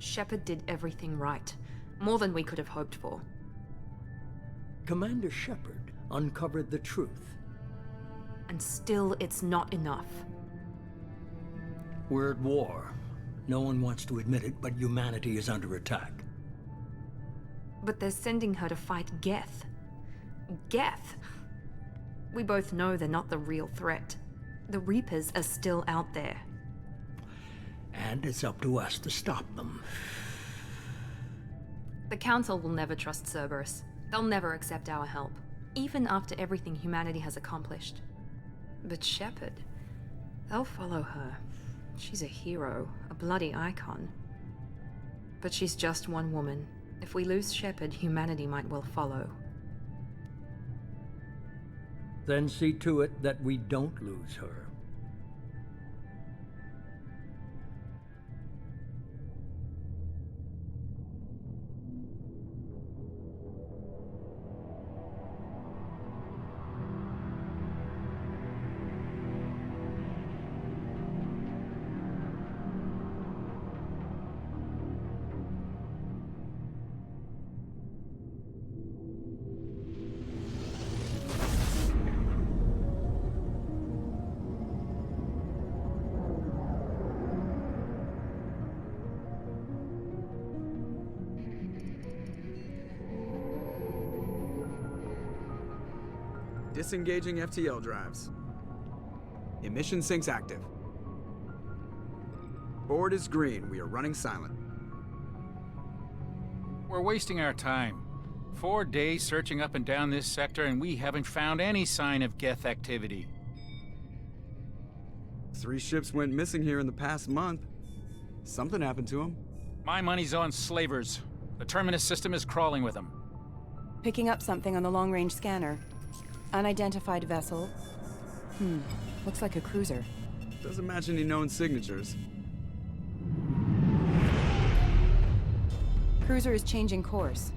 Shepard did everything right. More than we could have hoped for. Commander Shepard uncovered the truth. And still, it's not enough. We're at war. No one wants to admit it, but humanity is under attack. But they're sending her to fight Geth. Geth! We both know they're not the real threat. The Reapers are still out there. And it's up to us to stop them. The Council will never trust Cerberus. They'll never accept our help, even after everything humanity has accomplished. But Shepard, they'll follow her. She's a hero, a bloody icon. But she's just one woman. If we lose Shepard, humanity might well follow. Then see to it that we don't lose her. Disengaging FTL drives. Emission sinks active. Board is green. We are running silent. We're wasting our time. 4 days searching up and down this sector, and we haven't found any sign of Geth activity. 3 ships went missing here in the past month. Something happened to them. My money's on slavers. The Terminus system is crawling with them. Picking up something on the long-range scanner. Unidentified vessel. Looks like a cruiser. Doesn't match any known signatures. Cruiser is changing course.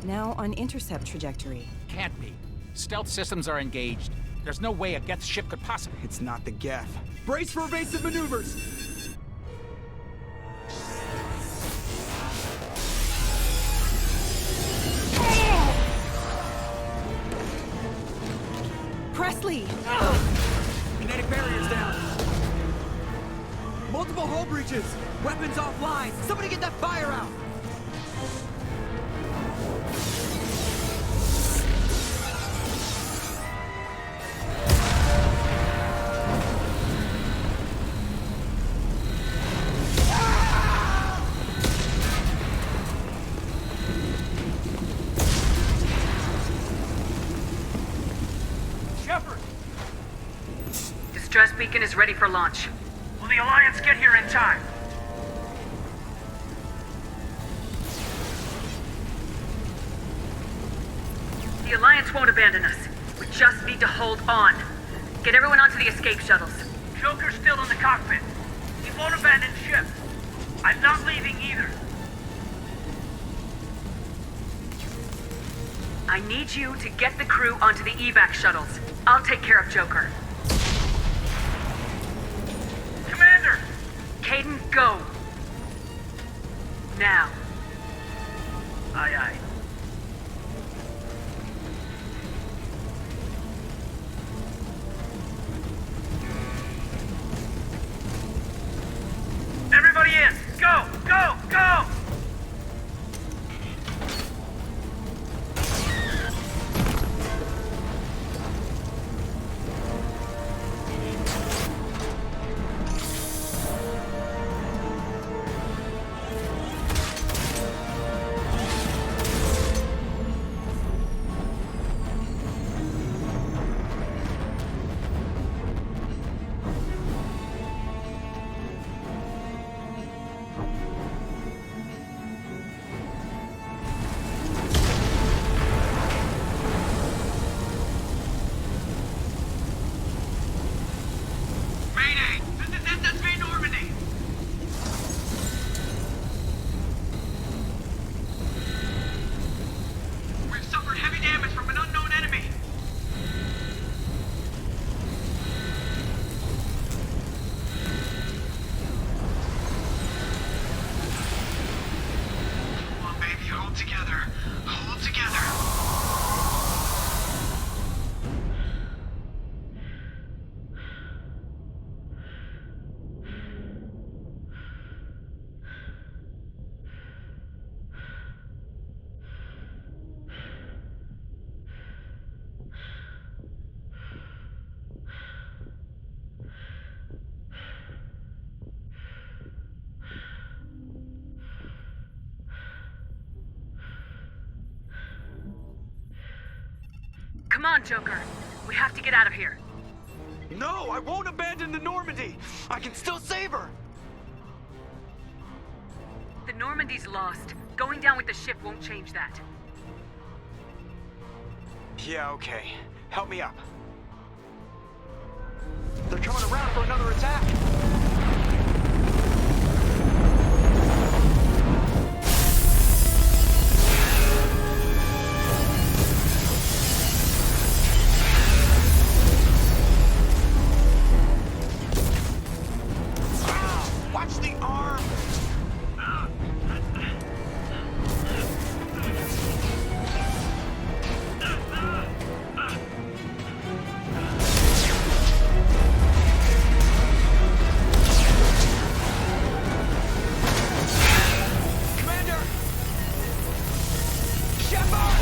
Now on intercept trajectory. Can't be. Stealth systems are engaged. There's no way a Geth ship could possibly... It's not the Geth. Brace for evasive maneuvers! Presley! Kinetic barriers down. Multiple hull breaches. Weapons offline. Somebody get that fire out. Distress beacon is ready for launch. Will the Alliance get here in time? The Alliance won't abandon us. We just need to hold on. Get everyone onto the escape shuttles. Joker's still in the cockpit. He won't abandon ship. I'm not leaving either. I need you to get the crew onto the evac shuttles. I'll take care of Joker. Commander! Caden, go! Now. Aye, aye. Everybody in! Go! Go! Go! Come on, Joker. We have to get out of here. No, I won't abandon the Normandy. I can still save her. The Normandy's lost. Going down with the ship won't change that. Yeah, okay. Help me up. They're coming around for another attack. Watch the arm! Commander! Shepard!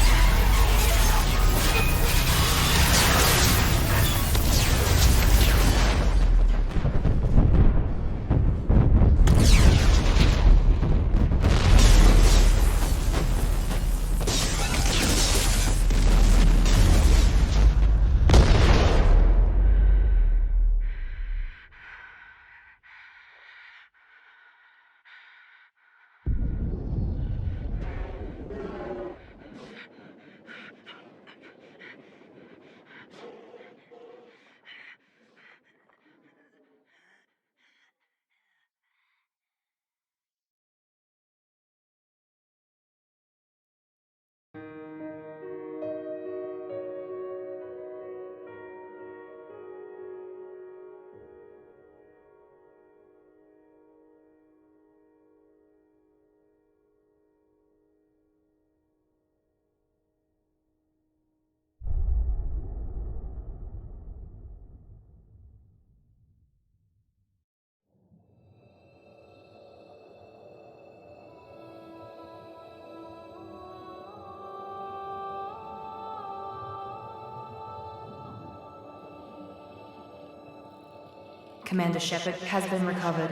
Commander Shepard has been recovered.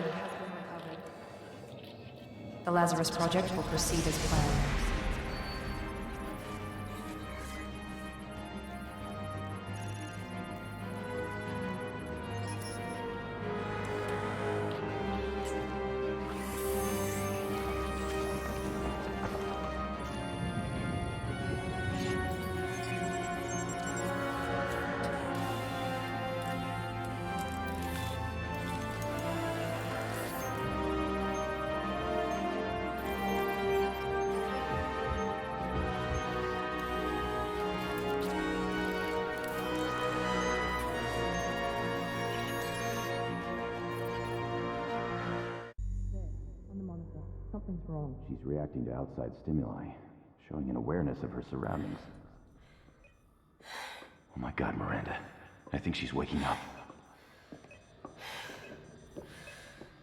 The Lazarus Project will proceed as planned. Something's wrong. She's reacting to outside stimuli, showing an awareness of her surroundings. Oh my God, Miranda. I think she's waking up.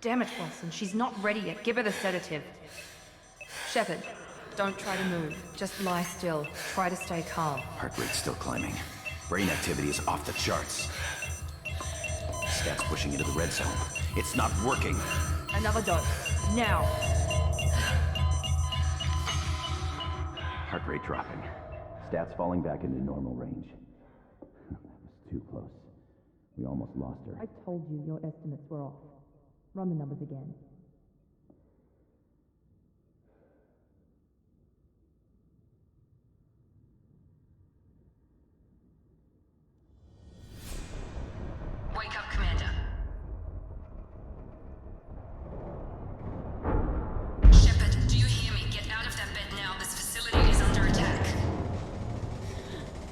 Damn it, Watson. She's not ready yet. Give her the sedative. Shepard, don't try to move. Just lie still. Try to stay calm. Heart rate's still climbing. Brain activity is off the charts. Stats pushing into the red zone. It's not working. Another dose. Now. Heart rate dropping. Stats falling back into normal range. That was too close. We almost lost her. I told you your estimates were off. Run the numbers again. Wake up, Commander. Shepard, do you hear me? Get out of that bed now. This facility is under attack.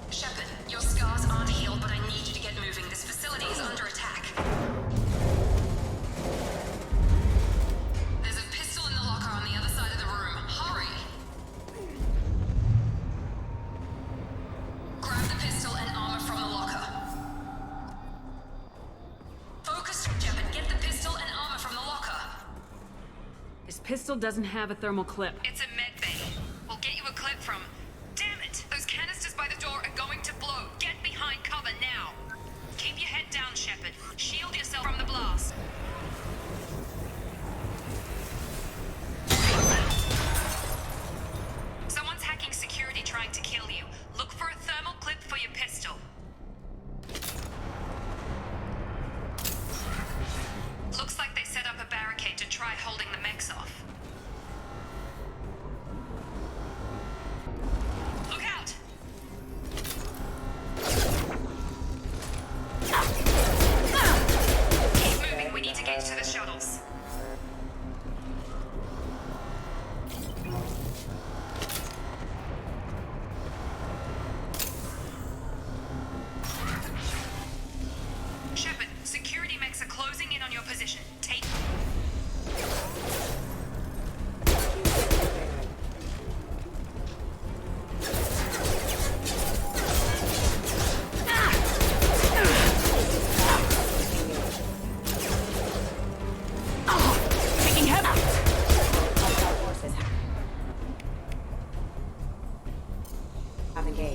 Shepard, your scars aren't healed, but I need you to get moving. This facility is under attack. There's a pistol in the locker on the other side of the room. Hurry! Grab the pistol and armor from the locker. Focus, Shepard. Get the pistol and armor from the locker. This pistol doesn't have a thermal clip. It's a med bay. We'll get you a clip from... Damn it! Those canisters by the door are going to blow. Get behind cover now. Keep your head down, Shepard. Shield yourself from the blast. Someone's hacking security trying to kill you. Look for a thermal clip for your pistol.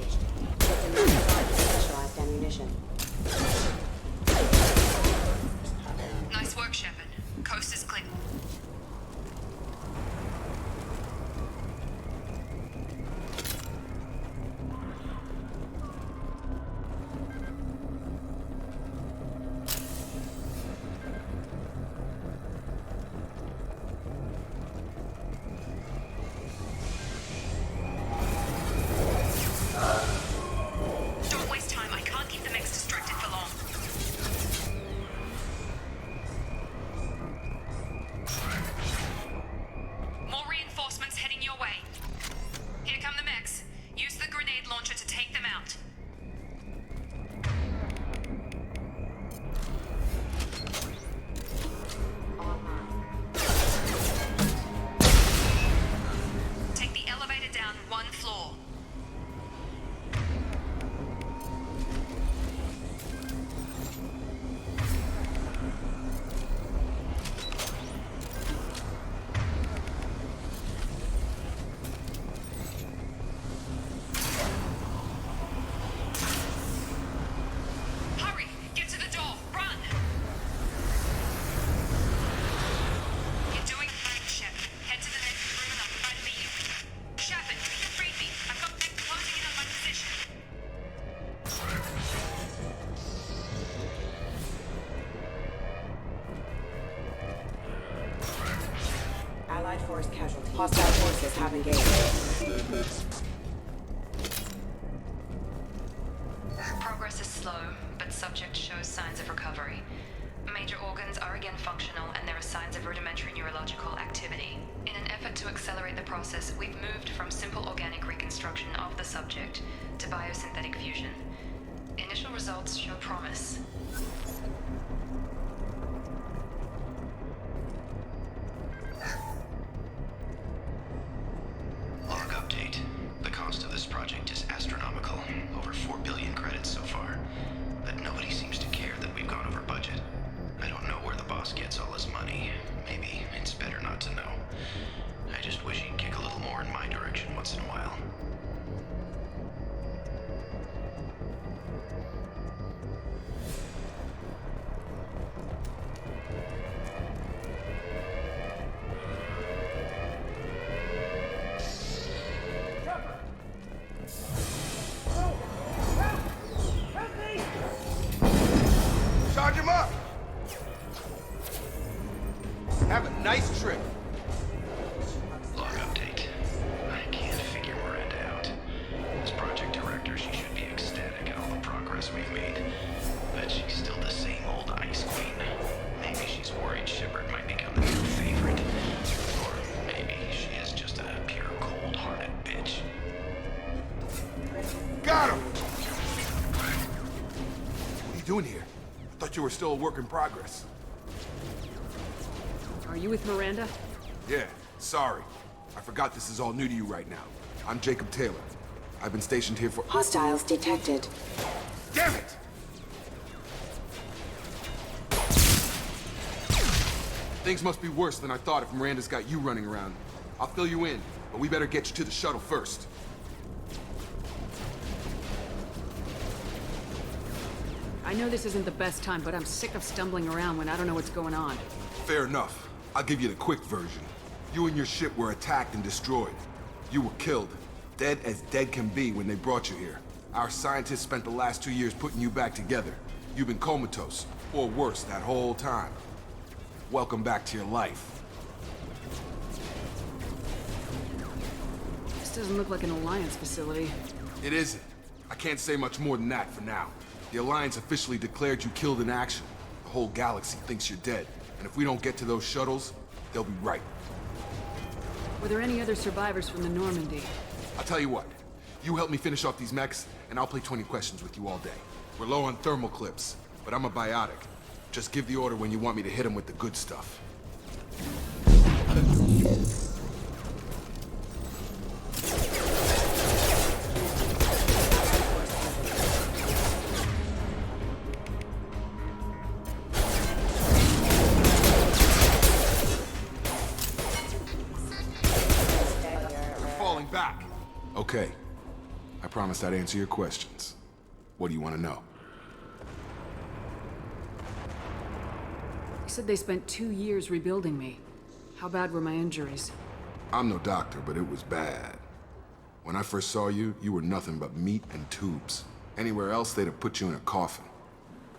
engaged. Get to know specialized ammunition. Nice work, Shepard. Coast is clear. Don't waste time. I can't keep the mix distracted for long. More reinforcements heading your way. Here come the mechs. Use the grenade launcher to take them out. Take the elevator down one floor. Hurry! Get to the door! Run! You're doing fine, Shepard. Head to the next room and I'll try to meet you. Shepard, you can read me. I've got mech closing in on my position. Allied force casualties. Hostile forces have engaged. Progress is slow, but subject shows signs of recovery. Major organs are again functional, and there are signs of rudimentary neurological activity. In an effort to accelerate the process, we've moved from simple organic reconstruction of the subject to biosynthetic fusion. Initial results show promise. Log update. The cost of this project is astronomical. Over 4 billion credits so far. But nobody seems to care that we've gone over budget. I don't know where the boss gets all his money. Maybe it's better not to know. I just wish he'd kick a little more in my direction once in a while. Charge him up! Have a nice trip. Log update. I can't figure Miranda out. As project director, she should be ecstatic at all the progress we've made. But she's still the same old ice queen. Maybe she's worried Shepard might become the new favorite. Or maybe she is just a pure cold-hearted bitch. Got him! What are you doing here? I thought you were still a work in progress. Are you with Miranda? Yeah, sorry. I forgot this is all new to you right now. I'm Jacob Taylor. I've been stationed here for— Hostiles detected. Damn it! Things must be worse than I thought if Miranda's got you running around. I'll fill you in, but we better get you to the shuttle first. I know this isn't the best time, but I'm sick of stumbling around when I don't know what's going on. Fair enough. I'll give you the quick version. You and your ship were attacked and destroyed. You were killed. Dead as dead can be when they brought you here. Our scientists spent the last 2 years putting you back together. You've been comatose, or worse, that whole time. Welcome back to your life. This doesn't look like an Alliance facility. It isn't. I can't say much more than that for now. The Alliance officially declared you killed in action. The whole galaxy thinks you're dead. And if we don't get to those shuttles, they'll be right. Were there any other survivors from the Normandy? I'll tell you what. You help me finish off these mechs, and I'll play 20 questions with you all day. We're low on thermal clips, but I'm a biotic. Just give the order when you want me to hit them with the good stuff. You're falling back. Okay. I promised I'd answer your questions. What do you want to know? You said they spent 2 years rebuilding me. How bad were my injuries? I'm no doctor, but it was bad. When I first saw you, you were nothing but meat and tubes. Anywhere else, they'd have put you in a coffin.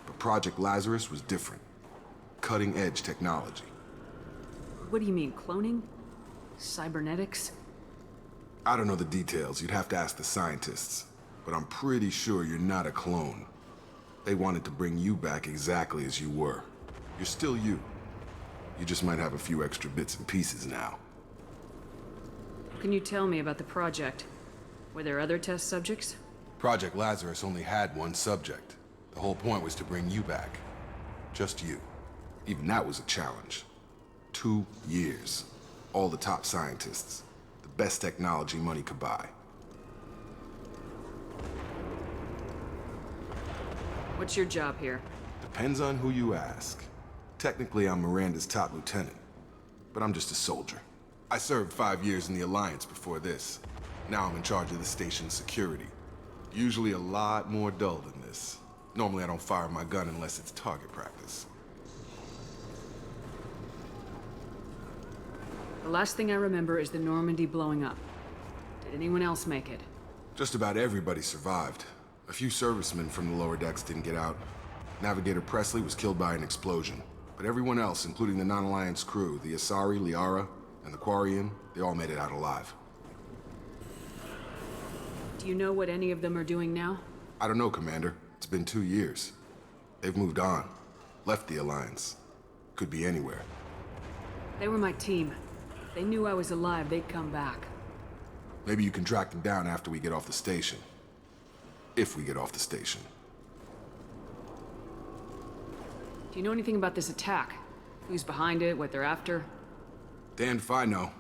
But Project Lazarus was different. Cutting-edge technology. What do you mean, cloning? Cybernetics? I don't know the details. You'd have to ask the scientists. But I'm pretty sure you're not a clone. They wanted to bring you back exactly as you were. You're still you. You just might have a few extra bits and pieces now. What can you tell me about the project? Were there other test subjects? Project Lazarus only had one subject. The whole point was to bring you back. Just you. Even that was a challenge. 2 years. All the top scientists. The best technology money could buy. What's your job here? Depends on who you ask. Technically, I'm Miranda's top lieutenant. But I'm just a soldier. I served 5 years in the Alliance before this. Now I'm in charge of the station's security. Usually a lot more dull than this. Normally I don't fire my gun unless it's target practice. The last thing I remember is the Normandy blowing up. Did anyone else make it? Just about everybody survived. A few servicemen from the lower decks didn't get out. Navigator Presley was killed by an explosion. But everyone else, including the non-Alliance crew, the Asari, Liara, and the Quarian, they all made it out alive. Do you know what any of them are doing now? I don't know, Commander. It's been 2 years. They've moved on. Left the Alliance. Could be anywhere. They were my team. If they knew I was alive, they'd come back. Maybe you can track them down after we get off the station. If we get off the station. Do you know anything about this attack? Who's behind it, what they're after? Damned if I know.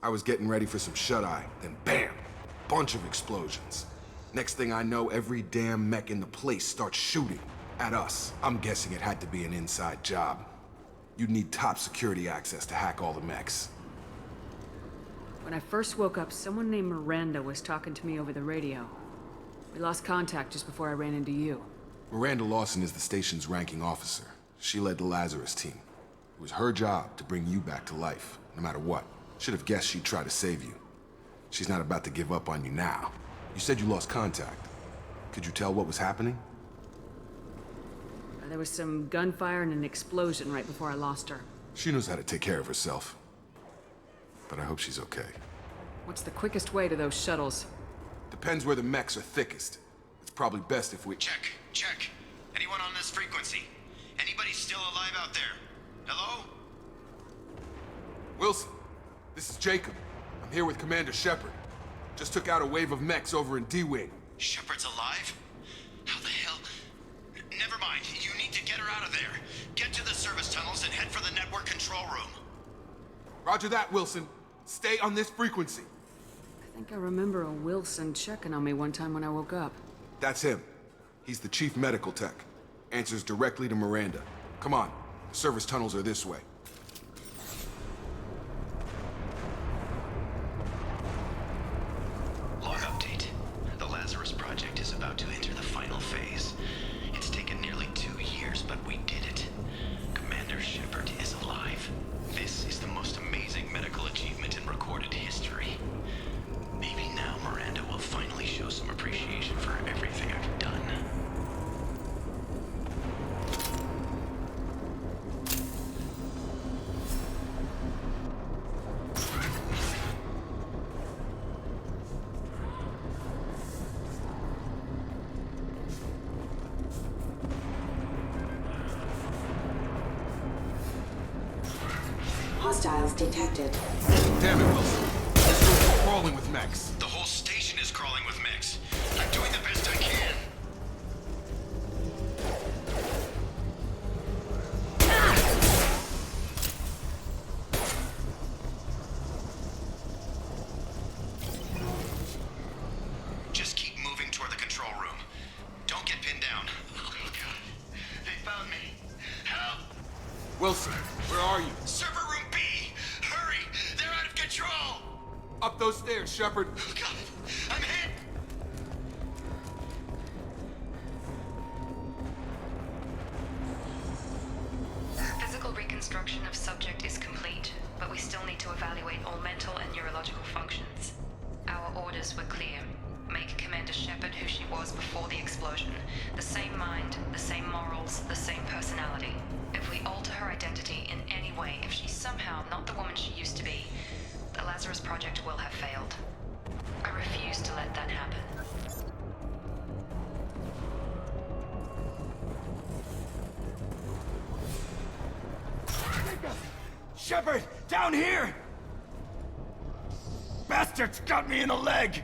I was getting ready for some shut-eye, then bam! Bunch of explosions. Next thing I know, every damn mech in the place starts shooting at us. I'm guessing it had to be an inside job. You'd need top security access to hack all the mechs. When I first woke up, someone named Miranda was talking to me over the radio. We lost contact just before I ran into you. Miranda Lawson is the station's ranking officer. She led the Lazarus team. It was her job to bring you back to life, no matter what. Should have guessed she'd try to save you. She's not about to give up on you now. You said you lost contact. Could you tell what was happening? There was some gunfire and an explosion right before I lost her. She knows how to take care of herself. But I hope she's okay. What's the quickest way to those shuttles? Depends where the mechs are thickest. It's probably best if we... Check. Anyone on this frequency? Anybody still alive out there? Hello? Wilson, this is Jacob. I'm here with Commander Shepard. Just took out a wave of mechs over in D-Wing. Shepard's alive? How the hell? Never mind. You need to get her out of there. Get to the service tunnels and head for the network control room. Roger that, Wilson. Stay on this frequency. I think I remember a Wilson checking on me one time when I woke up. That's him. He's the chief medical tech. Answers directly to Miranda. Come on. The service tunnels are this way. Log update. The Lazarus project is about to enter the final phase. It's taken nearly 2 years, but we did it. Commander Shepard is alive. This is the most amazing medical achievement in recorded history. Maybe now Miranda will finally show some appreciation for everything I've done. Hostiles detected. Damn it, Wilson. This room is crawling with mechs. The whole station is crawling with mechs. I'm doing the best I can. Just keep moving toward the control room. Don't get pinned down. Oh, God. They found me. Help! Wilson, where are you? Server room B! Hurry! They're out of control! Up those stairs, Shepard. Oh, God! I'm hit! Reconstruction of subject is complete, but we still need to evaluate all mental and neurological functions. Our orders were clear. Make Commander Shepard who she was before the explosion. The same mind, the same morals, the same personality. If we alter her identity in any way, if she's somehow not the woman she used to be, the Lazarus Project will have failed. I refuse to let that happen. Shepard, down here! Bastards got me in the leg!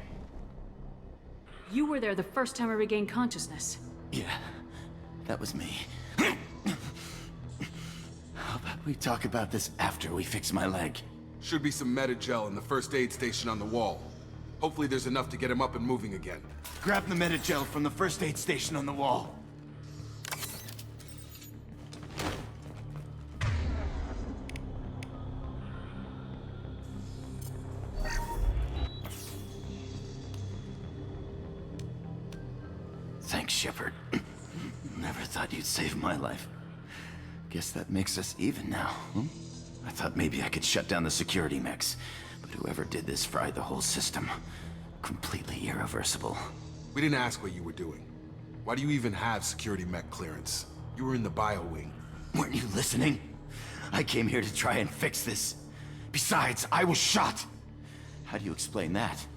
You were there the first time I regained consciousness. Yeah, that was me. How about we talk about this after we fix my leg? Should be some Metagel in the first aid station on the wall. Hopefully there's enough to get him up and moving again. Grab the Metagel from the first aid station on the wall. Thanks, Shepard. Never thought you'd save my life. Guess that makes us even now, huh? I thought maybe I could shut down the security mechs, but whoever did this fried the whole system. Completely irreversible. We didn't ask what you were doing. Why do you even have security mech clearance? You were in the bio wing. Weren't you listening? I came here to try and fix this. Besides, I was shot. How do you explain that?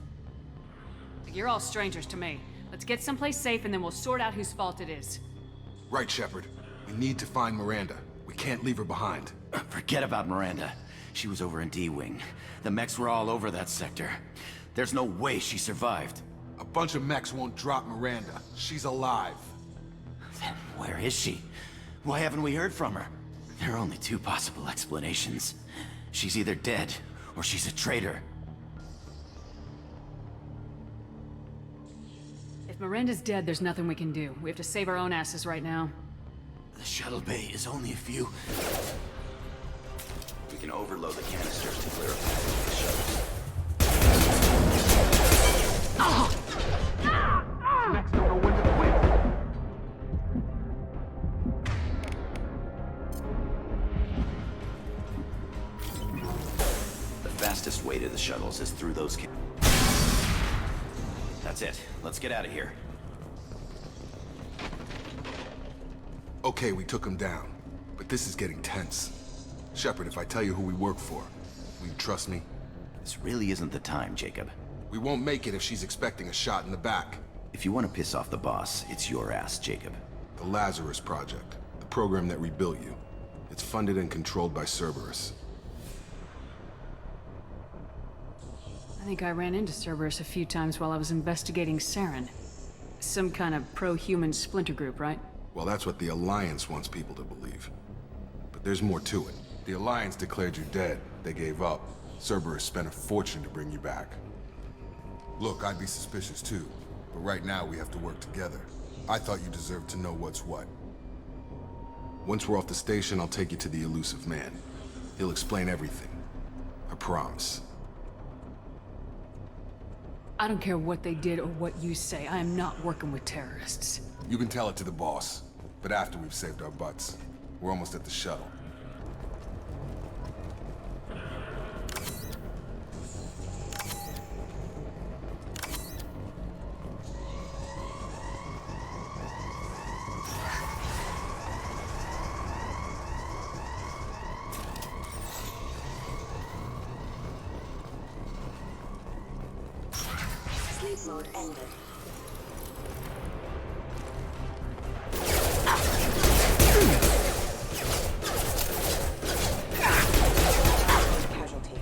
You're all strangers to me. Let's get someplace safe and then we'll sort out whose fault it is. Right, Shepard. We need to find Miranda. We can't leave her behind. Forget about Miranda. She was over in D-Wing. The mechs were all over that sector. There's no way she survived. A bunch of mechs won't drop Miranda. She's alive. Then where is she? Why haven't we heard from her? There are only two possible explanations. She's either dead, or she's a traitor. If Miranda's dead, there's nothing we can do. We have to save our own asses right now. The shuttle bay is only a few. We can overload the canisters to clear a path to the shuttles. Next door, window to win. The fastest way to the shuttles is through those That's it. Let's get out of here. Okay, we took him down. But this is getting tense. Shepard, if I tell you who we work for, will you trust me? This really isn't the time, Jacob. We won't make it if she's expecting a shot in the back. If you want to piss off the boss, it's your ass, Jacob. The Lazarus Project. The program that rebuilt you. It's funded and controlled by Cerberus. I think I ran into Cerberus a few times while I was investigating Saren. Some kind of pro-human splinter group, right? Well, that's what the Alliance wants people to believe. But there's more to it. The Alliance declared you dead. They gave up. Cerberus spent a fortune to bring you back. Look, I'd be suspicious too. But right now, we have to work together. I thought you deserved to know what's what. Once we're off the station, I'll take you to the elusive man. He'll explain everything. I promise. I don't care what they did or what you say. I am not working with terrorists. You can tell it to the boss. But after we've saved our butts. We're almost at the shuttle. Sleep mode ended. Casualty.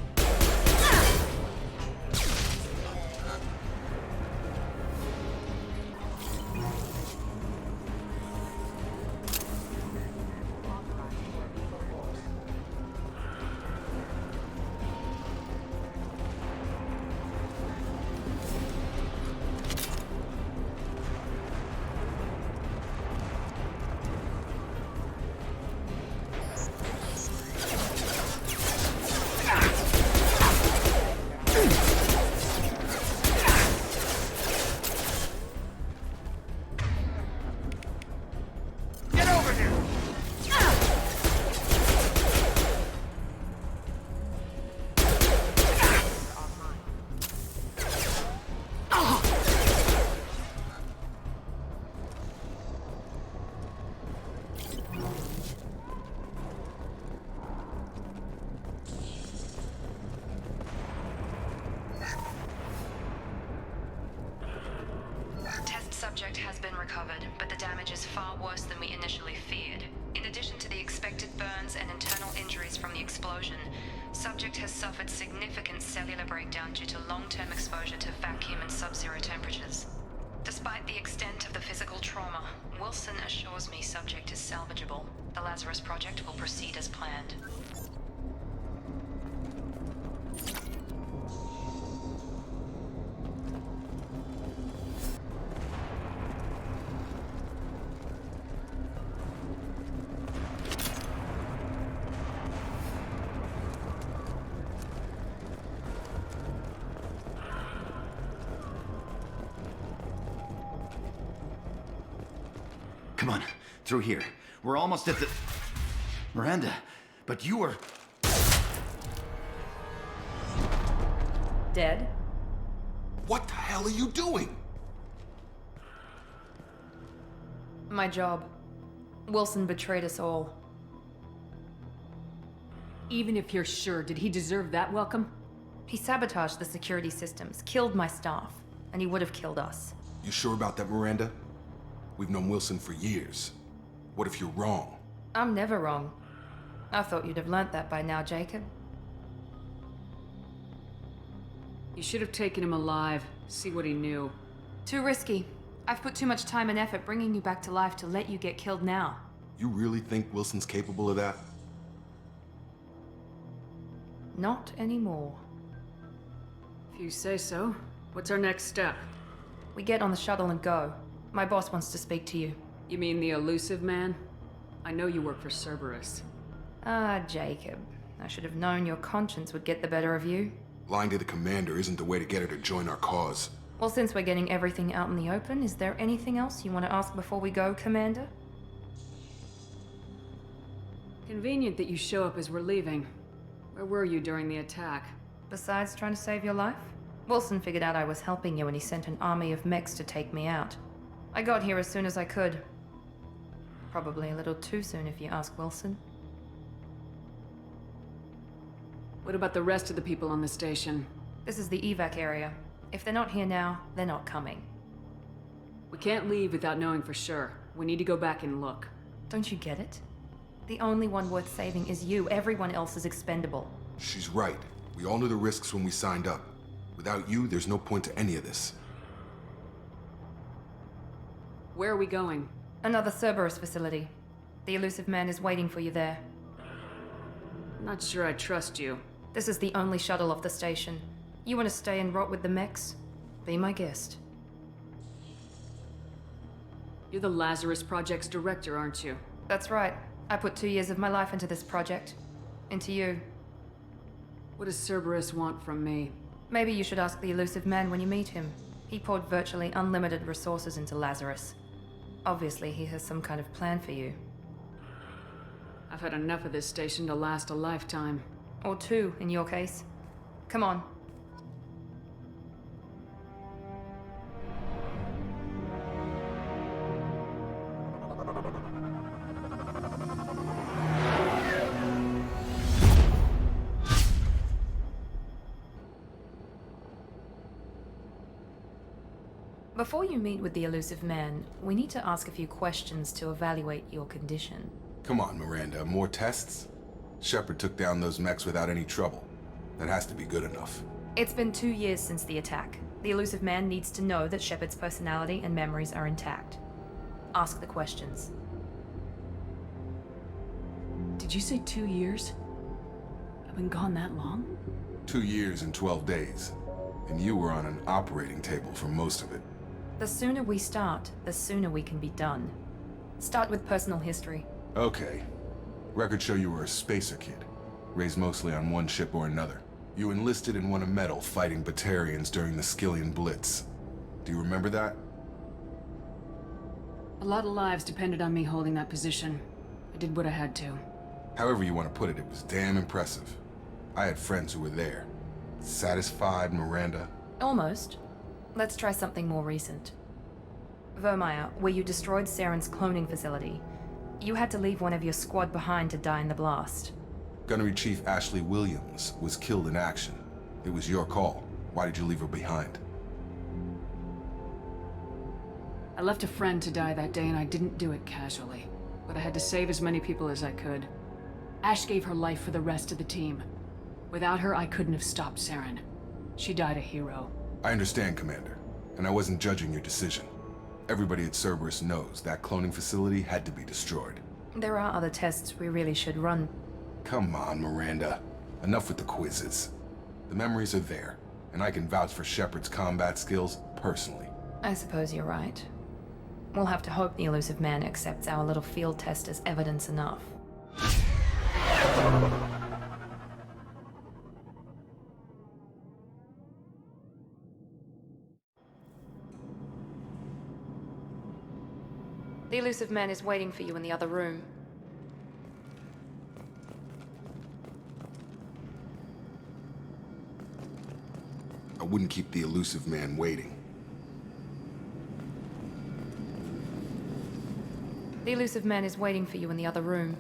subject has been recovered, but the damage is far worse than we initially feared. In addition to the expected burns and internal injuries from the explosion, subject has suffered significant cellular breakdown due to long-term exposure to vacuum and sub-zero temperatures. Despite the extent of the physical trauma, Wilson assures me subject is salvageable. The Lazarus Project will proceed as planned. Come on, through here. We're almost at the... Miranda, but you were... Dead? What the hell are you doing? My job. Wilson betrayed us all. Even if you're sure, did he deserve that welcome? He sabotaged the security systems, killed my staff, and he would have killed us. You sure about that, Miranda? We've known Wilson for years. What if you're wrong? I'm never wrong. I thought you'd have learnt that by now, Jacob. You should have taken him alive, see what he knew. Too risky. I've put too much time and effort bringing you back to life to let you get killed now. You really think Wilson's capable of that? Not anymore. If you say so. What's our next step? We get on the shuttle and go. My boss wants to speak to you. You mean the elusive man? I know you work for Cerberus. Ah, Jacob. I should have known your conscience would get the better of you. Lying to the commander isn't the way to get her to join our cause. Well, since we're getting everything out in the open, is there anything else you want to ask before we go, Commander? Convenient that you show up as we're leaving. Where were you during the attack? Besides trying to save your life? Wilson figured out I was helping you and he sent an army of mechs to take me out. I got here as soon as I could. Probably a little too soon if you ask Wilson. What about the rest of the people on the station? This is the evac area. If they're not here now, they're not coming. We can't leave without knowing for sure. We need to go back and look. Don't you get it? The only one worth saving is you. Everyone else is expendable. She's right. We all knew the risks when we signed up. Without you, there's no point to any of this. Where are we going? Another Cerberus facility. The elusive man is waiting for you there. I'm not sure I trust you. This is the only shuttle off the station. You want to stay and rot with the mechs? Be my guest. You're the Lazarus Project's director, aren't you? That's right. I put 2 years of my life into this project. Into you. What does Cerberus want from me? Maybe you should ask the elusive man when you meet him. He poured virtually unlimited resources into Lazarus. Obviously, he has some kind of plan for you. I've had enough of this station to last a lifetime. Or 2, in your case. Come on. Before you meet with the elusive man, we need to ask a few questions to evaluate your condition. Come on, Miranda, more tests? Shepard took down those mechs without any trouble. That has to be good enough. It's been 2 years since the attack. The elusive man needs to know that Shepard's personality and memories are intact. Ask the questions. Did you say 2 years? I've been gone that long? 2 years and 12 days. And you were on an operating table for most of it. The sooner we start, the sooner we can be done. Start with personal history. Okay. Records show you were a spacer kid, raised mostly on one ship or another. You enlisted and won a medal fighting Batarians during the Skillian Blitz. Do you remember that? A lot of lives depended on me holding that position. I did what I had to. However you want to put it, it was damn impressive. I had friends who were there. Satisfied, Miranda? Almost. Let's try something more recent. Vermeer, where you destroyed Saren's cloning facility. You had to leave one of your squad behind to die in the blast. Gunnery Chief Ashley Williams was killed in action. It was your call. Why did you leave her behind? I left a friend to die that day and I didn't do it casually. But I had to save as many people as I could. Ash gave her life for the rest of the team. Without her, I couldn't have stopped Saren. She died a hero. I understand, Commander, and I wasn't judging your decision. Everybody at Cerberus knows that cloning facility had to be destroyed. There are other tests we really should run. Come on, Miranda. Enough with the quizzes. The memories are there, and I can vouch for Shepard's combat skills personally. I suppose you're right. We'll have to hope the elusive man accepts our little field test as evidence enough. The elusive man is waiting for you in the other room. I wouldn't keep the elusive man waiting. The elusive man is waiting for you in the other room.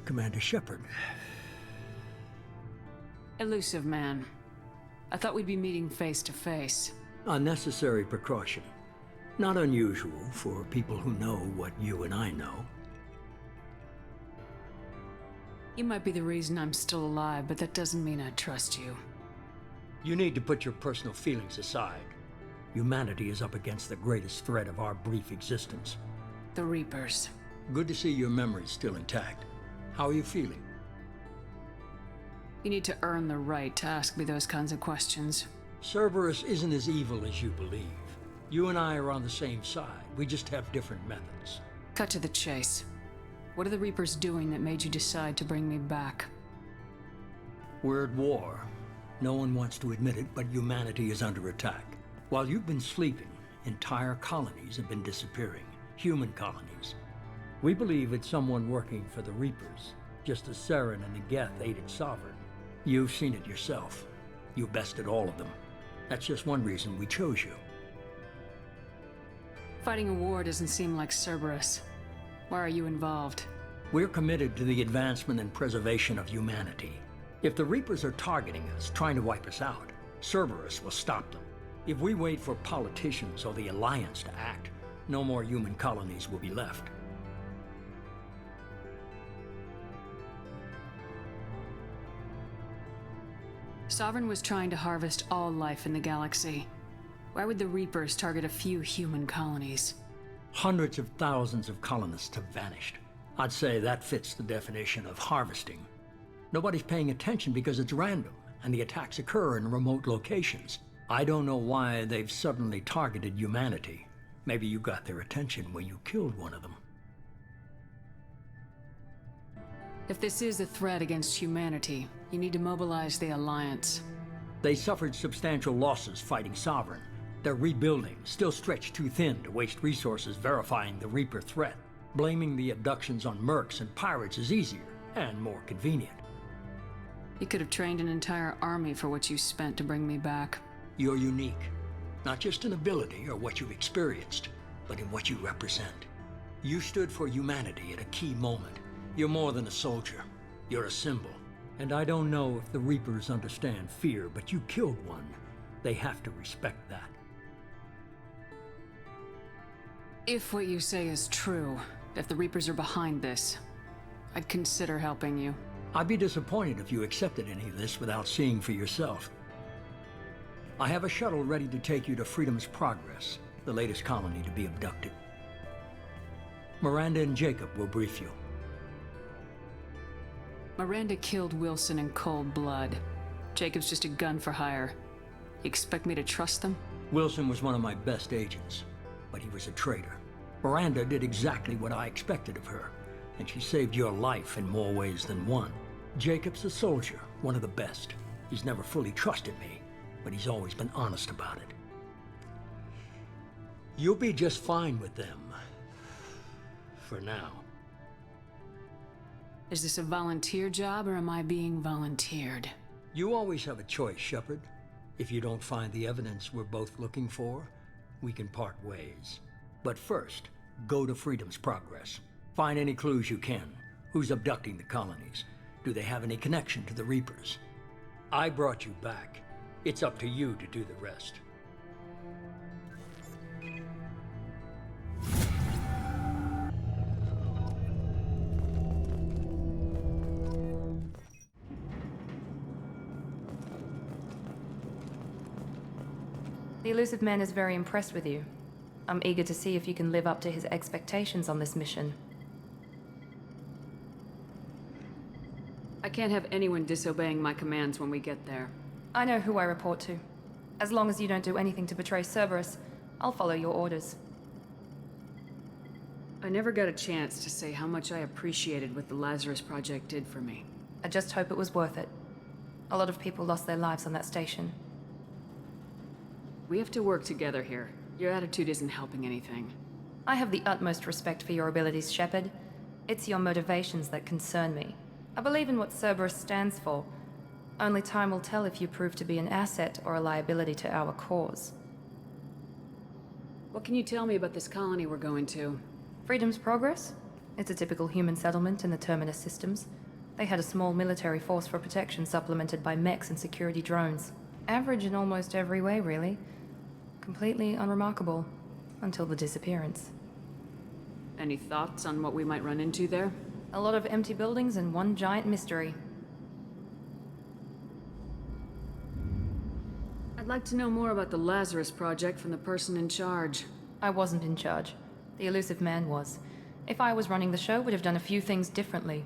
Commander Shepard. Elusive man. I thought we'd be meeting face to face. A necessary precaution. Not unusual for people who know what you and I know. You might be the reason I'm still alive, but that doesn't mean I trust you. You need to put your personal feelings aside. Humanity is up against the greatest threat of our brief existence. The Reapers. Good to see your memory's still intact. How are you feeling? You need to earn the right to ask me those kinds of questions. Cerberus isn't as evil as you believe. You and I are on the same side. We just have different methods. Cut to the chase. What are the Reapers doing that made you decide to bring me back? We're at war. No one wants to admit it, but humanity is under attack. While you've been sleeping, entire colonies have been disappearing. Human colonies. We believe it's someone working for the Reapers, just as Saren and the Geth aided Sovereign. You've seen it yourself. You bested all of them. That's just one reason we chose you. Fighting a war doesn't seem like Cerberus. Why are you involved? We're committed to the advancement and preservation of humanity. If the Reapers are targeting us, trying to wipe us out, Cerberus will stop them. If we wait for politicians or the Alliance to act, no more human colonies will be left. Sovereign was trying to harvest all life in the galaxy. Why would the Reapers target a few human colonies? Hundreds of thousands of colonists have vanished. I'd say that fits the definition of harvesting. Nobody's paying attention because it's random, and the attacks occur in remote locations. I don't know why they've suddenly targeted humanity. Maybe you got their attention when you killed one of them. If this is a threat against humanity, you need to mobilize the Alliance. They suffered substantial losses fighting Sovereign. They're rebuilding, still stretched too thin to waste resources verifying the Reaper threat. Blaming the abductions on mercs and pirates is easier and more convenient. You could have trained an entire army for what you spent to bring me back. You're unique. Not just in ability or what you've experienced, but in what you represent. You stood for humanity at a key moment. You're more than a soldier. You're a symbol. And I don't know if the Reapers understand fear, but you killed one. They have to respect that. If what you say is true, if the Reapers are behind this, I'd consider helping you. I'd be disappointed if you accepted any of this without seeing for yourself. I have a shuttle ready to take you to Freedom's Progress, the latest colony to be abducted. Miranda and Jacob will brief you. Miranda killed Wilson in cold blood. Jacob's just a gun for hire. You expect me to trust them? Wilson was one of my best agents, but he was a traitor. Miranda did exactly what I expected of her, and she saved your life in more ways than one. Jacob's a soldier, one of the best. He's never fully trusted me, but he's always been honest about it. You'll be just fine with them. For now. Is this a volunteer job, or am I being volunteered? You always have a choice, Shepard. If you don't find the evidence we're both looking for, we can part ways. But first, go to Freedom's Progress. Find any clues you can. Who's abducting the colonies? Do they have any connection to the Reapers? I brought you back. It's up to you to do the rest. The elusive man is very impressed with you. I'm eager to see if you can live up to his expectations on this mission. I can't have anyone disobeying my commands when we get there. I know who I report to. As long as you don't do anything to betray Cerberus, I'll follow your orders. I never got a chance to say how much I appreciated what the Lazarus Project did for me. I just hope it was worth it. A lot of people lost their lives on that station. We have to work together here. Your attitude isn't helping anything. I have the utmost respect for your abilities, Shepard. It's your motivations that concern me. I believe in what Cerberus stands for. Only time will tell if you prove to be an asset or a liability to our cause. What can you tell me about this colony we're going to? Freedom's Progress? It's a typical human settlement in the Terminus systems. They had a small military force for protection supplemented by mechs and security drones. Average in almost every way, really. Completely unremarkable. Until the disappearance. Any thoughts on what we might run into there? A lot of empty buildings and one giant mystery. I'd like to know more about the Lazarus Project from the person in charge. I wasn't in charge. The elusive man was. If I was running the show, would have done a few things differently.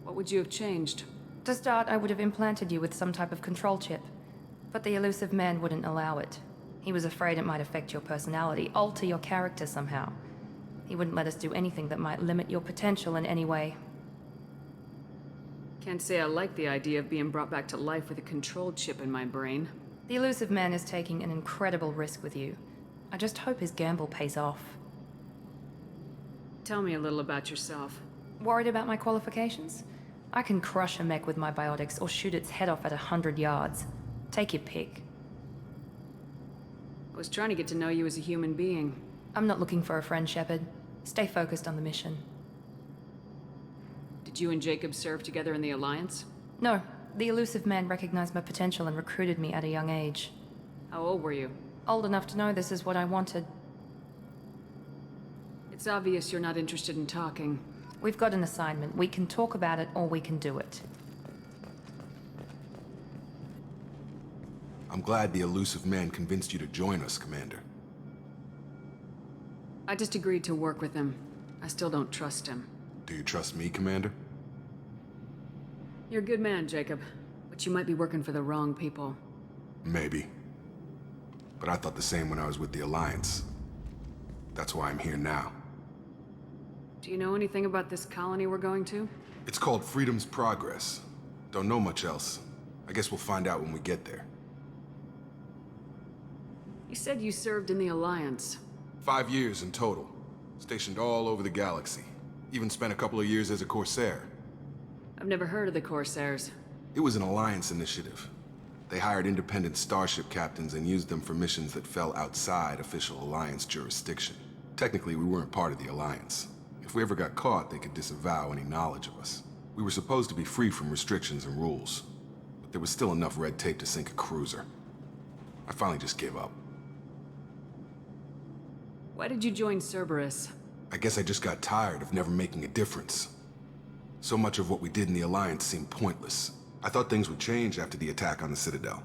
What would you have changed? To start, I would have implanted you with some type of control chip. But the elusive man wouldn't allow it. He was afraid it might affect your personality, alter your character somehow. He wouldn't let us do anything that might limit your potential in any way. Can't say I like the idea of being brought back to life with a control chip in my brain. The elusive man is taking an incredible risk with you. I just hope his gamble pays off. Tell me a little about yourself. Worried about my qualifications? I can crush a mech with my biotics or shoot its head off at 100 yards. Take your pick. I was trying to get to know you as a human being. I'm not looking for a friend, Shepard. Stay focused on the mission. Did you and Jacob serve together in the Alliance? No. The elusive man recognized my potential and recruited me at a young age. How old were you? Old enough to know this is what I wanted. It's obvious you're not interested in talking. We've got an assignment. We can talk about it or we can do it. I'm glad the elusive man convinced you to join us, Commander. I just agreed to work with him. I still don't trust him. Do you trust me, Commander? You're a good man, Jacob. But you might be working for the wrong people. Maybe. But I thought the same when I was with the Alliance. That's why I'm here now. Do you know anything about this colony we're going to? It's called Freedom's Progress. Don't know much else. I guess we'll find out when we get there. You said you served in the Alliance. 5 years in total. Stationed all over the galaxy. Even spent a couple of years as a Corsair. I've never heard of the Corsairs. It was an Alliance initiative. They hired independent starship captains and used them for missions that fell outside official Alliance jurisdiction. Technically, we weren't part of the Alliance. If we ever got caught, they could disavow any knowledge of us. We were supposed to be free from restrictions and rules. But there was still enough red tape to sink a cruiser. I finally just gave up. Why did you join Cerberus? I guess I just got tired of never making a difference. So much of what we did in the Alliance seemed pointless. I thought things would change after the attack on the Citadel.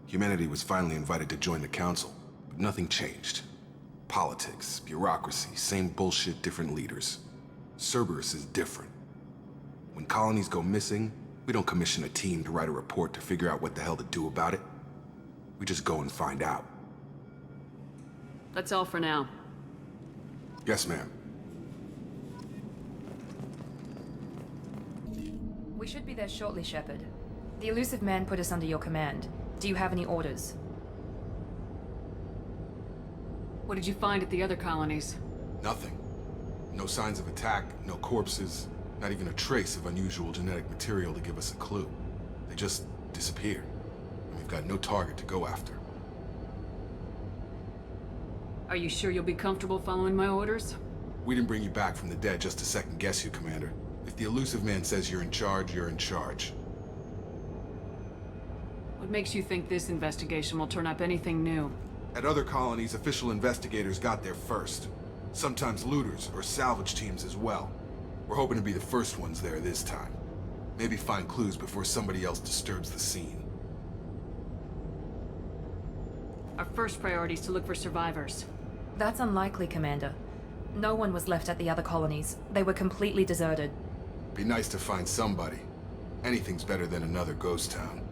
Humanity was finally invited to join the Council, but nothing changed. Politics, bureaucracy, same bullshit, different leaders. Cerberus is different. When colonies go missing, we don't commission a team to write a report to figure out what the hell to do about it. We just go and find out. That's all for now. Yes, ma'am. We should be there shortly, Shepard. The elusive man put us under your command. Do you have any orders? What did you find at the other colonies? Nothing. No signs of attack, no corpses, not even a trace of unusual genetic material to give us a clue. They just disappeared. And we've got no target to go after. Are you sure you'll be comfortable following my orders? We didn't bring you back from the dead just to second guess you, Commander. If the elusive man says you're in charge, you're in charge. What makes you think this investigation will turn up anything new? At other colonies, official investigators got there first. Sometimes looters or salvage teams as well. We're hoping to be the first ones there this time. Maybe find clues before somebody else disturbs the scene. Our first priority is to look for survivors. That's unlikely, Commander. No one was left at the other colonies. They were completely deserted. Be nice to find somebody. Anything's better than another ghost town.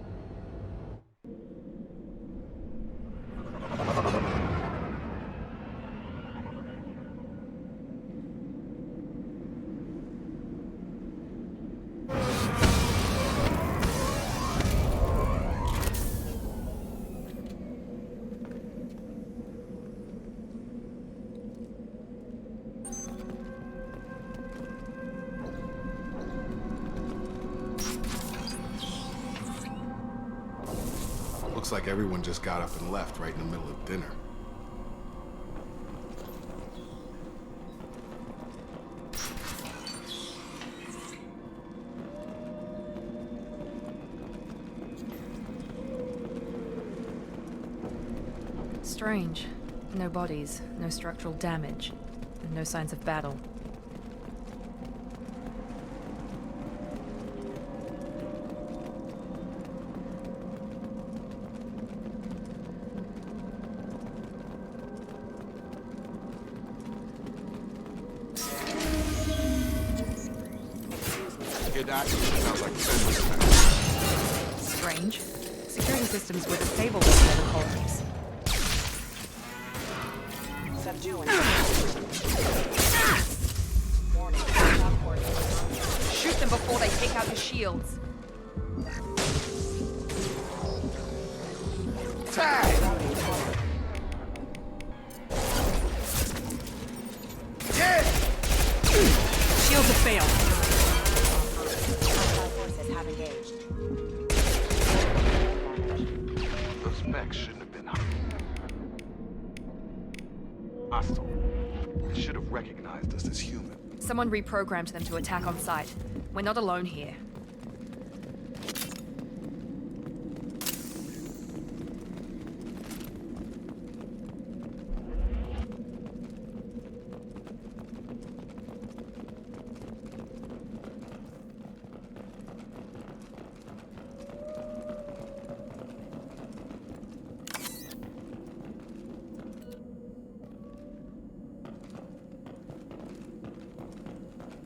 Looks like everyone just got up and left right in the middle of dinner. Strange. No bodies, no structural damage, and no signs of battle. Sounds like strange. Security systems were disabled in the other colonies. Shoot them before they take out your shields. Shields have failed. Those mechs shouldn't have been hostile. They should have recognized us as human. Someone reprogrammed them to attack on sight. We're not alone here.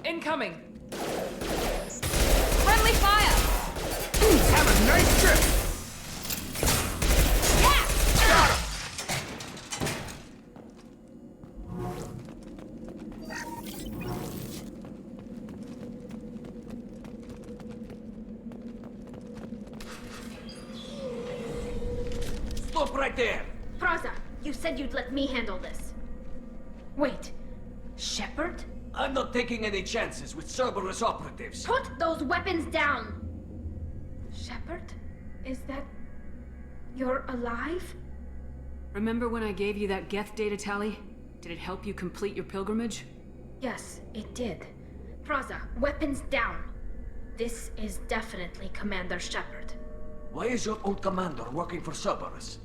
Incoming! Friendly fire! Have a nice trip! Yeah! Got him! Stop right there! Praza, you said you'd let me handle this. Wait, Shepard? I'm not taking any chances with Cerberus operatives. Put those weapons down! Shepard? Is that... you're alive? Remember when I gave you that Geth data tally? Did it help you complete your pilgrimage? Yes, it did. Praza, weapons down. This is definitely Commander Shepard. Why is your old commander working for Cerberus?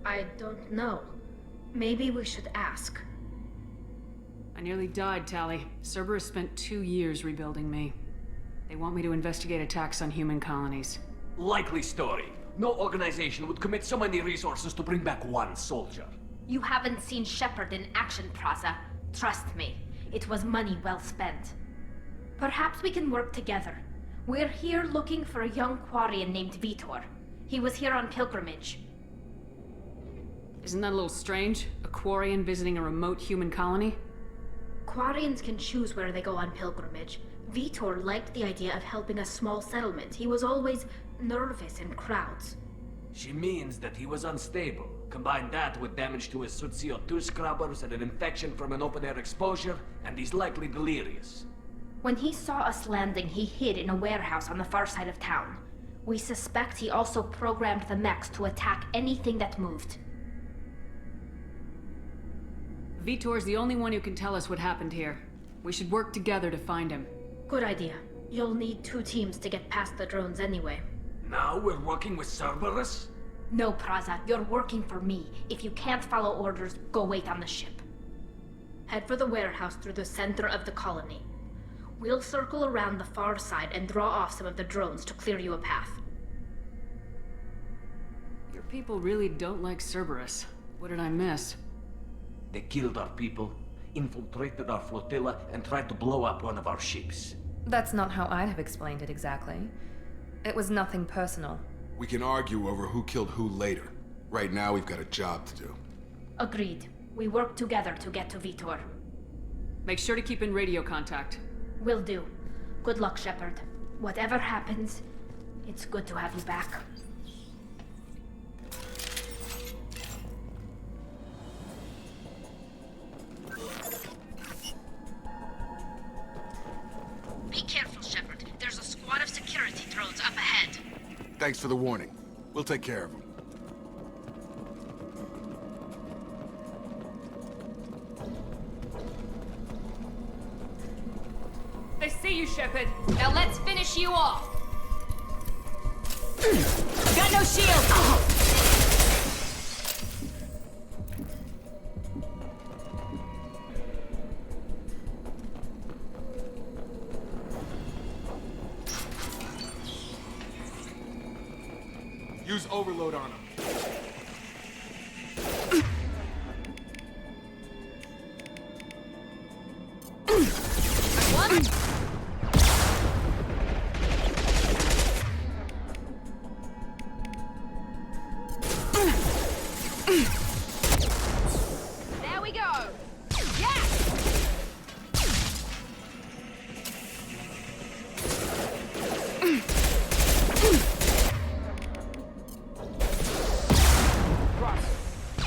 I don't know. Maybe we should ask. I nearly died, Tally. Cerberus spent 2 years rebuilding me. They want me to investigate attacks on human colonies. Likely story. No organization would commit so many resources to bring back one soldier. You haven't seen Shepard in action, Praza. Trust me, it was money well spent. Perhaps we can work together. We're here looking for a young Quarian named Vitor. He was here on pilgrimage. Isn't that a little strange? A Quarian visiting a remote human colony? Quarians can choose where they go on pilgrimage, Vitor liked the idea of helping a small settlement. He was always nervous in crowds. She means that he was unstable. Combine that with damage to his suit CO2 scrubbers and an infection from an open-air exposure, and he's likely delirious. When he saw us landing, he hid in a warehouse on the far side of town. We suspect he also programmed the mechs to attack anything that moved. Vitor's the only one who can tell us what happened here. We should work together to find him. Good idea. You'll need 2 teams to get past the drones anyway. Now we're working with Cerberus? No, Praza, you're working for me. If you can't follow orders, go wait on the ship. Head for the warehouse through the center of the colony. We'll circle around the far side and draw off some of the drones to clear you a path. Your people really don't like Cerberus. What did I miss? They killed our people, infiltrated our flotilla, and tried to blow up one of our ships. That's not how I'd have explained it exactly. It was nothing personal. We can argue over who killed who later. Right now, we've got a job to do. Agreed. We work together to get to Vitor. Make sure to keep in radio contact. Will do. Good luck, Shepard. Whatever happens, it's good to have you back. Be careful, Shepard. There's a squad of security drones up ahead. Thanks for the warning. We'll take care of them. I see you, Shepard. Now let's finish you off! Got no shield! Use overload on them. There we go! Yeah!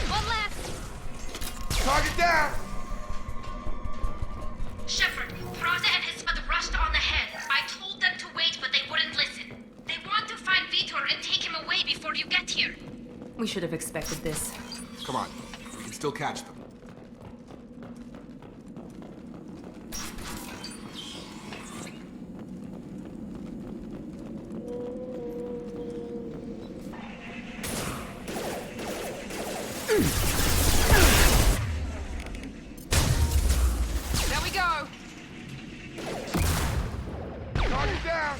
One left! Target down! Shepard, Praza and his squad rushed on ahead. I told them to wait, but they wouldn't listen. They want to find Vitor and take him away before you get here. We should have expected this. Come on. We can still catch them. There we go! Target down!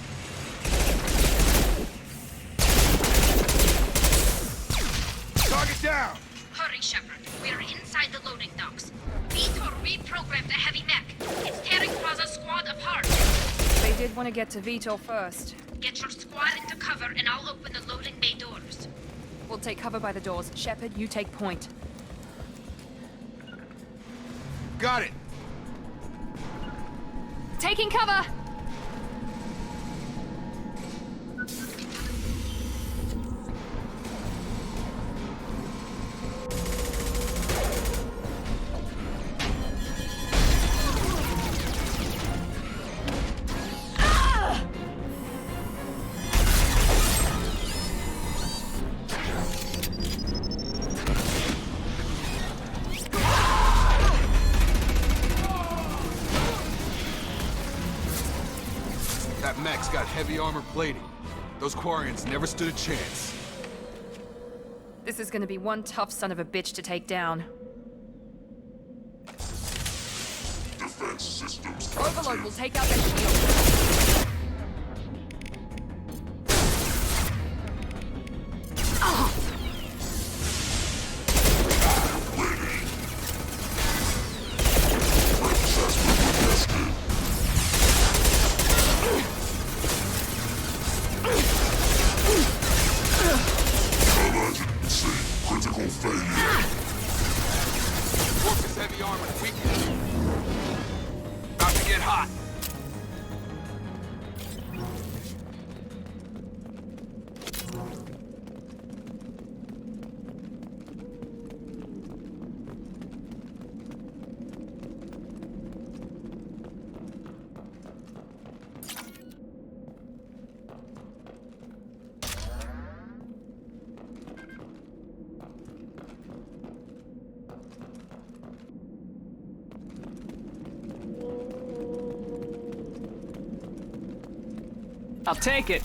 Target down! Hurry, Shepard. We're inside the loading docks. Vitor reprogrammed a heavy mech. It's tearing Praza's squad apart. They did want to get to Vitor first. Get your squad into cover and I'll open the loading bay doors. We'll take cover by the doors. Shepard, you take point. Got it! Taking cover! That mech's got heavy armor plating. Those Quarians never stood a chance. This is gonna be one tough son of a bitch to take down. Defense systems Overload will take out their shield. critical failure. Focus heavy armor, weakness. About to get hot. I'll take it.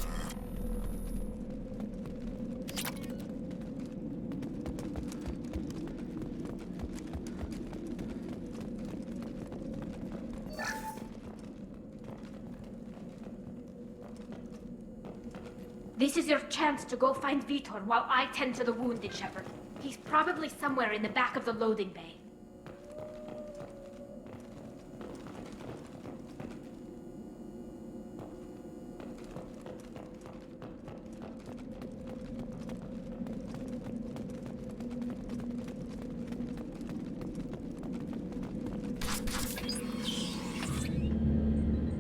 This is your chance to go find Vitor while I tend to the wounded, Shepard. He's probably somewhere in the back of the loading bay.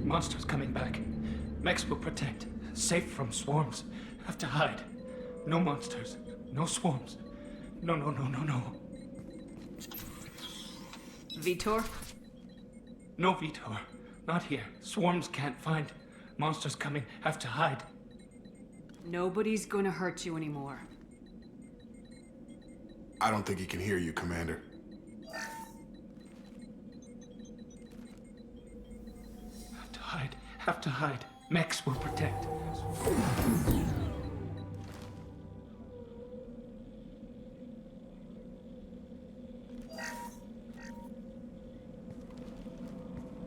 Monsters coming back. Mechs will protect. Safe from swarms. Have to hide. No monsters. No swarms. No. Vitor? No Vitor. Not here. Swarms can't find. Monsters coming. Have to hide. Nobody's gonna hurt you anymore. I don't think he can hear you, Commander. Have to hide. Have to hide. Mechs will protect.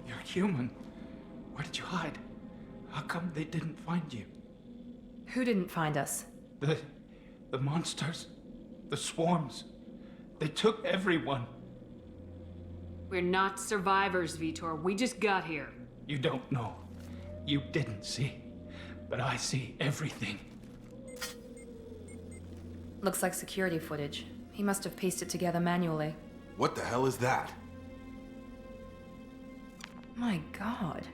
You're human. Where did you hide? How come they didn't find you? Who didn't find us? The monsters. The swarms. They took everyone. We're not survivors, Vitor. We just got here. You don't know. You didn't see. But I see everything. Looks like security footage. He must have pieced it together manually. What the hell is that? My god.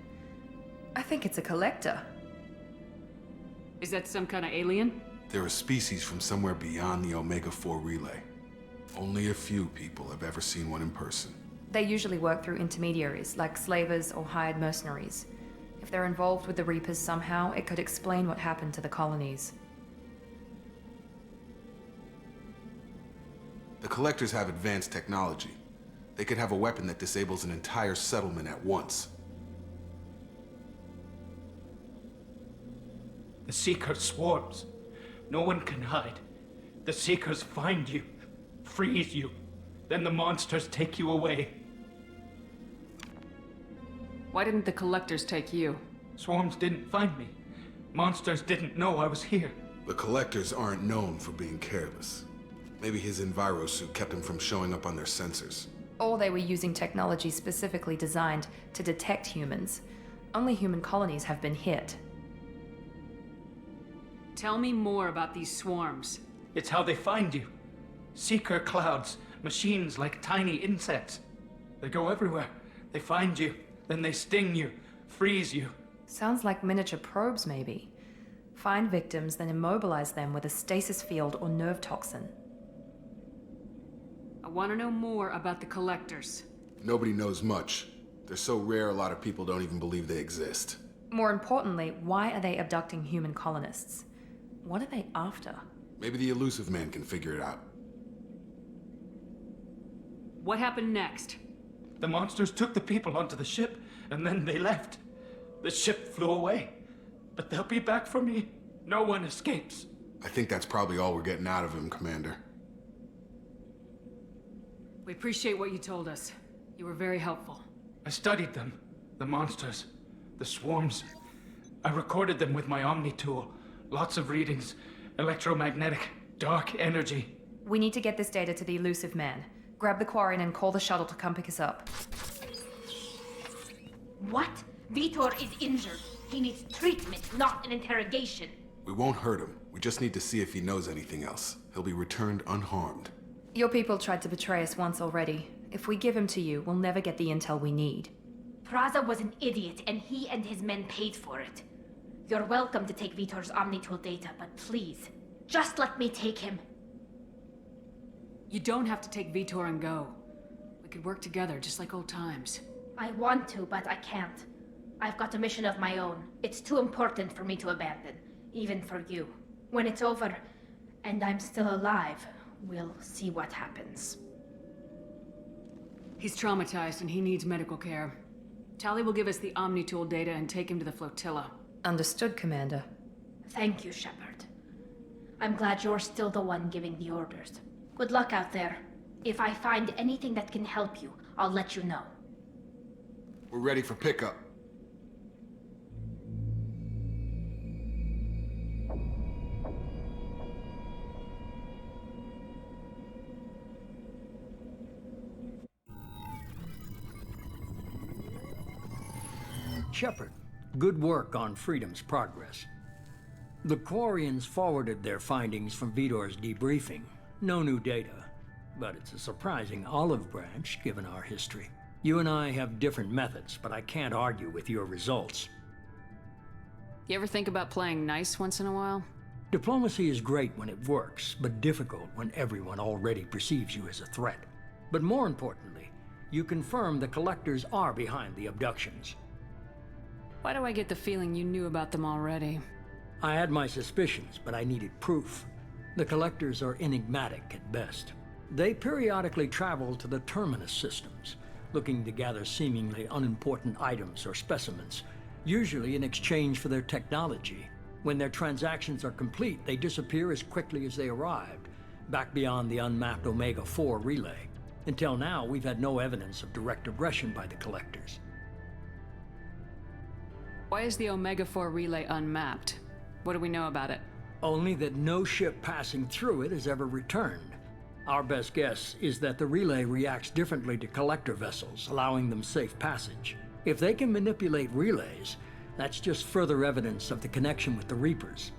I think it's a collector. Is that some kind of alien? They're a species from somewhere beyond the Omega-4 relay. Only a few people have ever seen one in person. They usually work through intermediaries, like slavers or hired mercenaries. If they're involved with the Reapers somehow, it could explain what happened to the colonies. The Collectors have advanced technology. They could have a weapon that disables an entire settlement at once. The Seeker swarms. No one can hide. The Seekers find you, freeze you. Then the monsters take you away. Why didn't the Collectors take you? Swarms didn't find me. Monsters didn't know I was here. The Collectors aren't known for being careless. Maybe his Enviro suit kept him from showing up on their sensors. Or they were using technology specifically designed to detect humans. Only human colonies have been hit. Tell me more about these swarms. It's how they find you. Seeker clouds, machines like tiny insects. They go everywhere. They find you, then they sting you, freeze you. Sounds like miniature probes, maybe. Find victims, then immobilize them with a stasis field or nerve toxin. I want to know more about the Collectors. Nobody knows much. They're so rare a lot of people don't even believe they exist. More importantly, why are they abducting human colonists? What are they after? Maybe the Elusive Man can figure it out. What happened next? The monsters took the people onto the ship, and then they left. The ship flew away. But they'll be back for me. No one escapes. I think that's probably all we're getting out of him, Commander. We appreciate what you told us. You were very helpful. I studied them. The monsters. The swarms. I recorded them with my Omni tool. Lots of readings. Electromagnetic. Dark energy. We need to get this data to the Elusive Man. Grab the Quarian and call the shuttle to come pick us up. What? Vitor is injured. He needs treatment, not an interrogation. We won't hurt him. We just need to see if he knows anything else. He'll be returned unharmed. Your people tried to betray us once already. If we give him to you, we'll never get the intel we need. Praza was an idiot, and he and his men paid for it. You're welcome to take Vitor's Omnitool data, but please, just let me take him. You don't have to take Vitor and go. We could work together, just like old times. I want to, but I can't. I've got a mission of my own. It's too important for me to abandon, even for you. When it's over, and I'm still alive, we'll see what happens. He's traumatized and he needs medical care. Tali will give us the Omnitool data and take him to the flotilla. Understood, Commander. Thank you, Shepard. I'm glad you're still the one giving the orders. Good luck out there. If I find anything that can help you, I'll let you know. We're ready for pickup. Shepard, good work on Freedom's progress. The Quarians forwarded their findings from Vitor's debriefing. No new data, but it's a surprising olive branch given our history. You and I have different methods, but I can't argue with your results. You ever think about playing nice once in a while? Diplomacy is great when it works, but difficult when everyone already perceives you as a threat. But more importantly, you confirm the Collectors are behind the abductions. Why do I get the feeling you knew about them already? I had my suspicions, but I needed proof. The Collectors are enigmatic at best. They periodically travel to the Terminus systems, looking to gather seemingly unimportant items or specimens, usually in exchange for their technology. When their transactions are complete, they disappear as quickly as they arrived, back beyond the unmapped Omega-4 relay. Until now, we've had no evidence of direct aggression by the Collectors. Why is the Omega-4 relay unmapped? What do we know about it? Only that no ship passing through it has ever returned. Our best guess is that the relay reacts differently to Collector vessels, allowing them safe passage. If they can manipulate relays, that's just further evidence of the connection with the Reapers.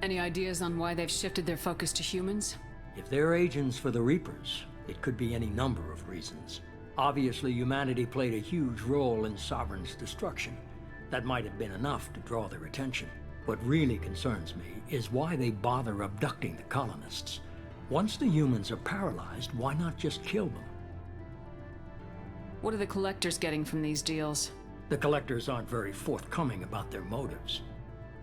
Any ideas on why they've shifted their focus to humans? If they're agents for the Reapers, it could be any number of reasons. Obviously, humanity played a huge role in Sovereign's destruction. That might have been enough to draw their attention. What really concerns me is why they bother abducting the colonists. Once the humans are paralyzed, why not just kill them? What are the Collectors getting from these deals? The Collectors aren't very forthcoming about their motives.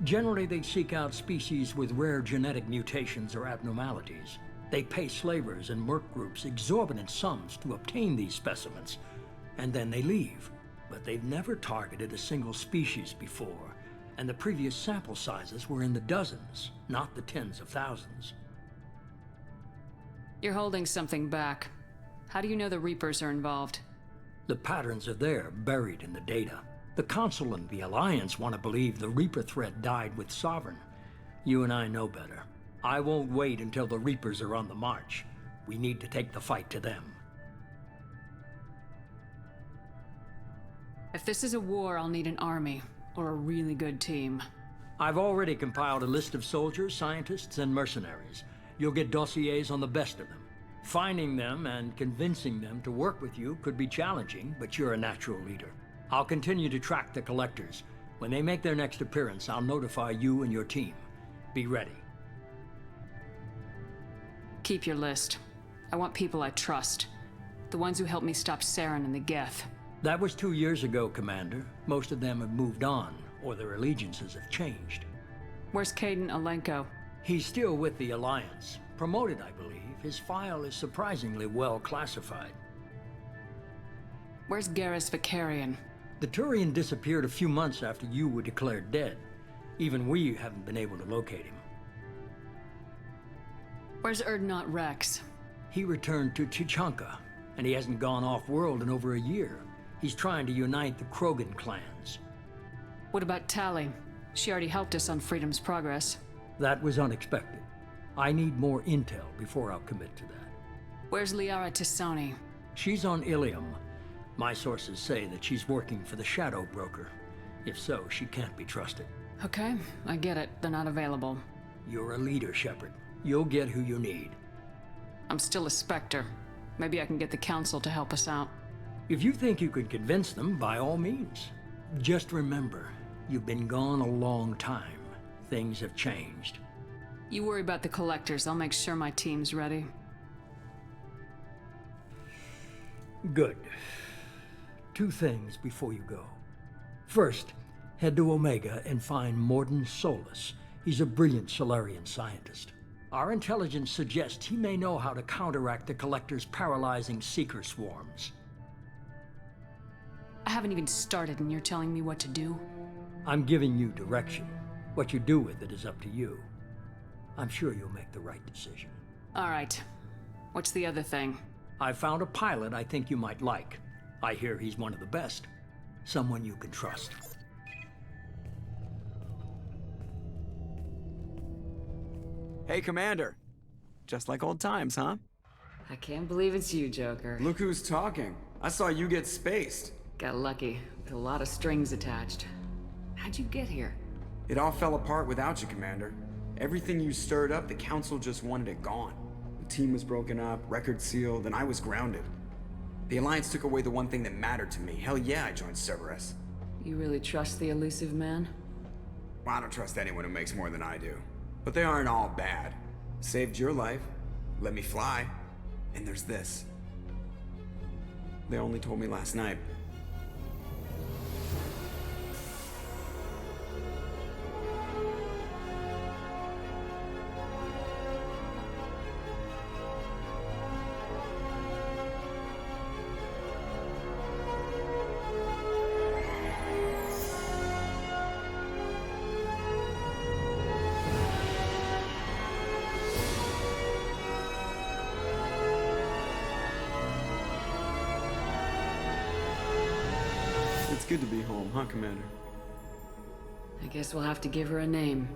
Generally, they seek out species with rare genetic mutations or abnormalities. They pay slavers and merc groups exorbitant sums to obtain these specimens, and then they leave. But they've never targeted a single species before, and the previous sample sizes were in the dozens, not the tens of thousands. You're holding something back. How do you know the Reapers are involved? The patterns are there, buried in the data. The Council and the Alliance want to believe the Reaper threat died with Sovereign. You and I know better. I won't wait until the Reapers are on the march. We need to take the fight to them. If this is a war, I'll need an army, or a really good team. I've already compiled a list of soldiers, scientists, and mercenaries. You'll get dossiers on the best of them. Finding them and convincing them to work with you could be challenging, but you're a natural leader. I'll continue to track the Collectors. When they make their next appearance, I'll notify you and your team. Be ready. Keep your list. I want people I trust. The ones who helped me stop Saren and the Geth. That was 2 years ago, Commander. Most of them have moved on, or their allegiances have changed. Where's Caden Alenko? He's still with the Alliance. Promoted, I believe. His file is surprisingly well classified. Where's Garrus Vicarian? The Turian disappeared a few months after you were declared dead. Even we haven't been able to locate him. Where's Erdnot Rex? He returned to Chichanka, and he hasn't gone off-world in over a year. He's trying to unite the Krogan clans. What about Tali? She already helped us on Freedom's progress. That was unexpected. I need more intel before I'll commit to that. Where's Liara Tisoni? She's on Ilium. My sources say that she's working for the Shadow Broker. If so, she can't be trusted. Okay, I get it. They're not available. You're a leader, Shepard. You'll get who you need. I'm still a Spectre. Maybe I can get the Council to help us out. If you think you can convince them, by all means. Just remember, you've been gone a long time. Things have changed. You worry about the Collectors. I'll make sure my team's ready. Good. 2 things before you go. First, head to Omega and find Morden Solus. He's a brilliant Solarian scientist. Our intelligence suggests he may know how to counteract the Collector's paralyzing Seeker swarms. I haven't even started and you're telling me what to do? I'm giving you direction. What you do with it is up to you. I'm sure you'll make the right decision. All right. What's the other thing? I found a pilot I think you might like. I hear he's one of the best. Someone you can trust. Hey, Commander. Just like old times, huh? I can't believe it's you, Joker. Look who's talking. I saw you get spaced. Got lucky, with a lot of strings attached. How'd you get here? It all fell apart without you, Commander. Everything you stirred up, the Council just wanted it gone. The team was broken up, record sealed, and I was grounded. The Alliance took away the one thing that mattered to me. Hell yeah, I joined Cerberus. You really trust the elusive man? Well, I don't trust anyone who makes more than I do. But they aren't all bad. Saved your life, let me fly, and there's this. They only told me last night. It's good to be home, huh, Commander? I guess we'll have to give her a name.